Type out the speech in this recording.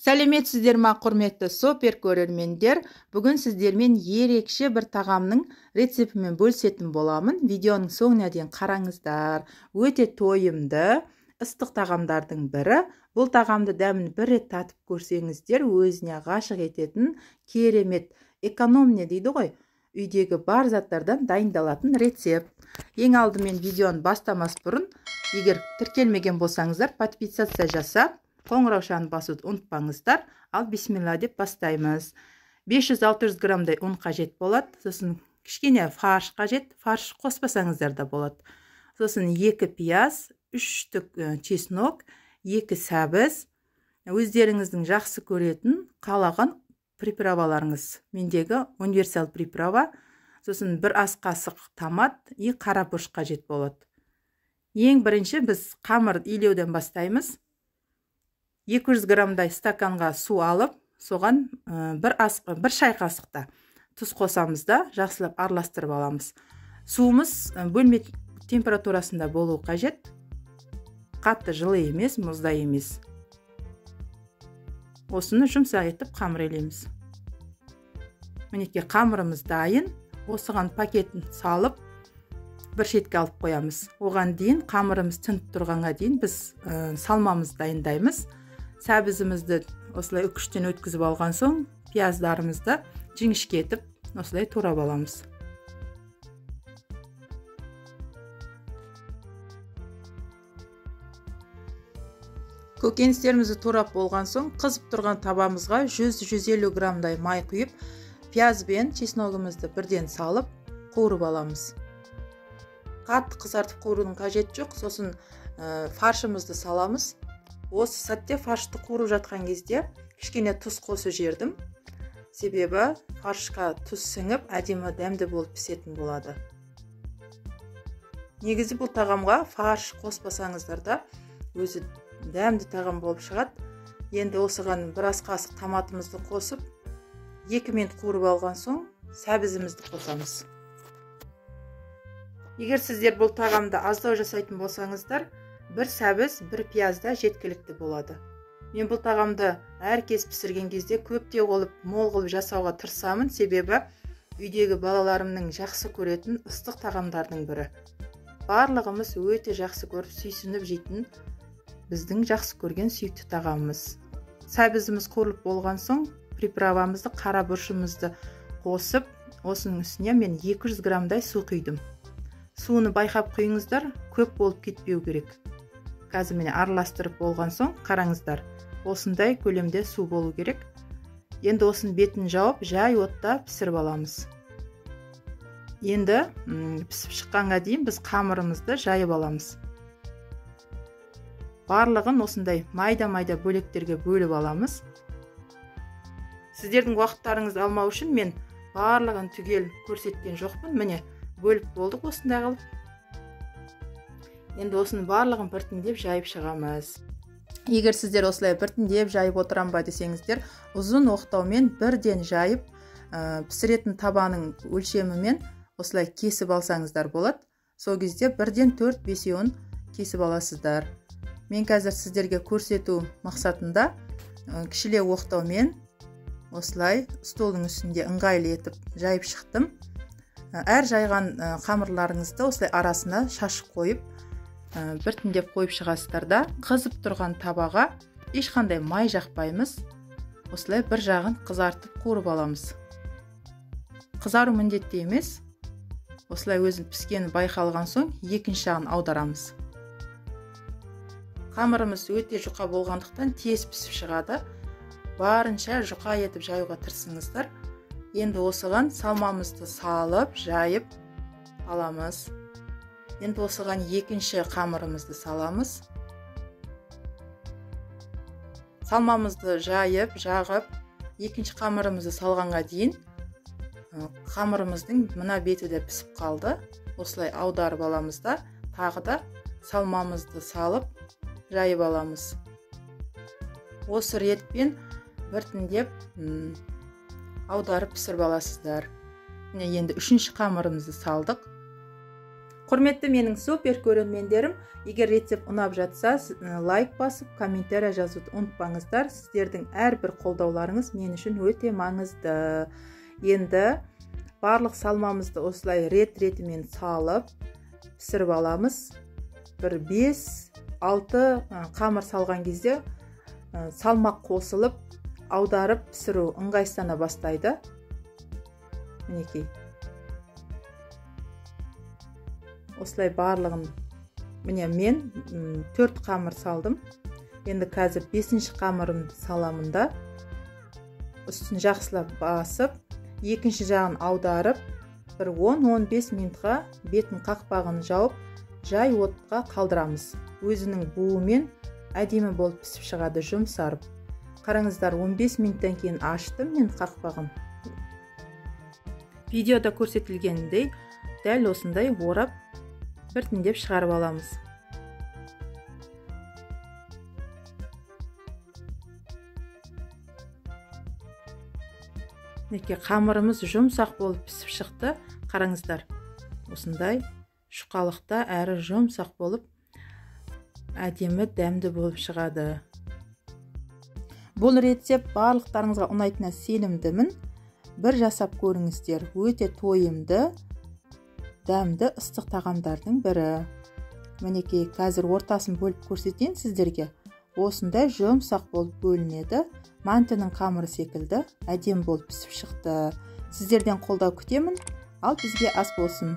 Сәлеметсіздер ма, құрметті супер көрермендер. Бүгін сіздермен ерекше бір тағамның рецептімен бөлісетін боламын. Видеоның соңына дейін қараңыздар. Өте тойымды, ыстық тағамдардың бірі. Бұл тағамды дәмін бір рет татып көрсеңіздер, өзіне ғашық ететін керемет, экономия дейді ғой. Үйдегі бар заттардан дайындалатын рецепт. Ең алдымен видеоны бастамас бұрын, егер тіркелмеген болсаңыздар, подписаться жасап, қоңыраушаны басуды ұмытпаңыздар. Ал бисмилла деп бастаймыз. 500-600 граммдай ұн қажет болады. Сосын кішкене фарш қажет. Фарш қоспасаңыздар да болады. Сосын 2 пияз, 3 түк чеснок, 2 сәбіз, өздеріңіздің жақсы көретін қалаған приправаларыңыз. Мендегі универсал приправа. Сосын 1 ас қасық томат и қара бұрыш қажет болады. Ең бірінші біз қамыр илеуден бастаймыз. 200 граммдай стаканға су алып, соған 1 шай қасықта тұз қосамыз да, жақсылап араластырып аламыз. Суымыз бөлме температурасында болуы қажет. Қатты жылы емес, мұздай емес. Осыны жұмсақ етіп қамыр илейміз. Мінекей қамырымыз дайын. Осыған пакетін салып, бір шетке алып қоямыз. Оған дейін қамырымыз тынып тұрғанға дейін біз салмамыз дайындаймыз. Сәбізімізді осылай үкіштен өткізіп алған соң, пияздарымызды жіңішке етіп, осылай турап аламыз. Көкөністерімізді турап болған соң, қызып тұрған табамызға 100-150 граммдай май құйып, пияз бен чесногымызды бірден салып, қуырып аламыз. Қатты қызартып қуырудың қажет жоқ, сосын фаршымызды саламыз. Осы сәтте фаршты қуырып жатқан кезде кішкене тұз қосып жібердім. Себебі фаршқа тұз сіңіп, әдемі дәмді болып пісетін болады. Негізі бұл тағамға фарш қоспасаңыздар да өзі дәмді тағам болып шығады. Енді осыған 1 ас қасық томатымызды қосып, 2 минут қуырып алған соң сәбізімізді қосамыз. Егер сіздер бұл тағамды аздау жасайтын болсаңыздар, 1 сәбіз, 1 пиязда жеткілікті болады. Мен бұл тағамды әркез пісірген кезде көптеу қылып, мол қылып жасауға тырысамын, себебі үйдегі балаларымның жақсы көретін ыстық тағамдардың бірі. Барлығымыз өте жақсы көріп, сүйсініп жейтін біздің жақсы көрген сүйікті тағамымыз. Сәбізіміз қуырылып болған соң, приправамызды, қара бұрышымызды қосып, осының үстіне мен 200 граммдай су құйдым. Суыны байқап құйыңыздар, көп болып кетпеу керек. Қазір мені араластырып болған соң, қараңыздар, осындай көлемде су болу керек. Енді осының бетін жауып, жай отта пісіріп аламыз. Енді пісіп шыққанға дейін біз қамырымызды жайып аламыз. Барлығын осындай майда-майда бөлектерге бөліп аламыз. Сіздердің уақыттарыңызды алмау үшін мен барлығын түгел көрсеткен жоқпын. Міне, бөліп болдық осындай қылып. Енді осының барлығын біртіндеп жайып шығамыз. Егер сіздер осылай біртіндеп жайып отырам ба десеңіздер, ұзын оқтаумен бірден жайып, пісіретін табаның өлшемімен осылай кесіп алсаңыздар болады. Сол кезде бірден 4-5 кесіп аласыздар. Мен қазір сіздерге көрсету мақсатында кішілеу оқтаумен осылай столдың үстінде ыңғайлы етіп жайып шықтым. Әр жайған қамырларыңызды осылай арасына шашып қойып, біртіндеп қойып шығасыздар да, қызып тұрған табаға ешқандай май жақпаймыз. Осылай бір жағын қызартып қуырып аламыз. Қызару міндетті емес. Осылай өзін піскені байқалған соң, екінші жағын аударамыз. Қамырымыз өте жұқа болғандықтан тез пісіп шығады. Барынша жұқа етіп жаюға тырысыңыздар. Енді осыған салмамызды салып, жайып аламыз. Енді осыған екінші қамырымызды саламыз. Салмамызды жайып, жағып, екінші қамырымызды салғанға дейін қамырымыздың мына беті де пісіп қалды. Осылай аударып аламыз да, тағы да салмамызды салып, жайып аламыз. Осы ретпен біртіндеп аударып пісіріп аласыздар. Енді үшінші қамырымызды салдық. Құрметті менің супер көрермендерім, егер рецепт ұнап жатса, лайк басып, комментарий жазуды ұмытпаңыздар. Сіздердің әрбір қолдауларыңыз мен үшін өте маңызды. Енді барлық салмамызды осылай рет-ретімен салып, пісіріп аламыз. Бір 5-6 қамыр салған кезде салмақ қосылып, аударып пісіру ыңғайсыздана бастайды. Мінекей. Осылай барлығын, міне мен 4 қамыр салдым. Енді қазір 5-ші қамырым саламын да. Үстін жақсылап басып, екінші жағын аударып, бір 10-15 минутқа бетін қақпағын жауып, жай отқа қалдырамыз. Өзінің буымен әдемі болып пісіп шығады, жұмсарып. Қараңыздар, 15 минуттан кейін аштым мен қақпағын. Видеода көрсетілгеніндей, дәл осындай орап, біртіндеп шығарып аламыз. Неке қамырымыз жұмсақ болып пісіп шықты. Қараңыздар, осындай шұқалықта әрі жұмсақ болып, әдемі дәмді болып шығады. Бұл рецепт барлықтарыңызға ұнайтынына сенімдімін. Бір жасап көріңіздер. Өте тойымды, дәмді ыстық тағамдардың бірі. Мінекей, қазір ортасын бөліп көрсетейін сіздерге. Осындай жұмсақ болып бөлінеді. Мантының қамыры секілді әдемі болып пісіп шықты. Сіздерден қолдау күтемін. Ал бізге ас болсын.